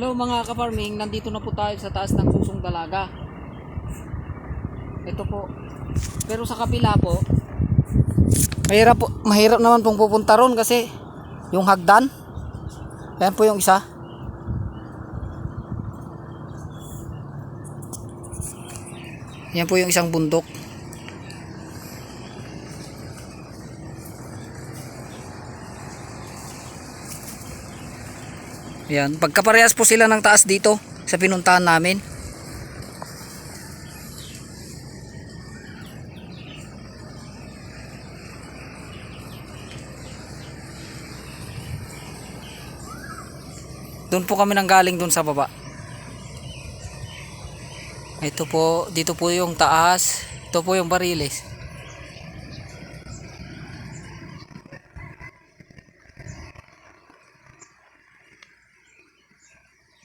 Hello mga ka-farming, nandito na po tayo sa taas ng Susong Dalaga. Ito po. Pero sa kapila po, mahirap naman pong pupunta ron kasi yung hagdan. Ayan po yung isa. Ayan po yung isang bundok. Ayan, pagkaparehas po sila ng taas dito sa pinuntahan namin. Doon po kami nanggaling doon sa baba. Ito po, dito po yung taas. Ito po yung Bariles.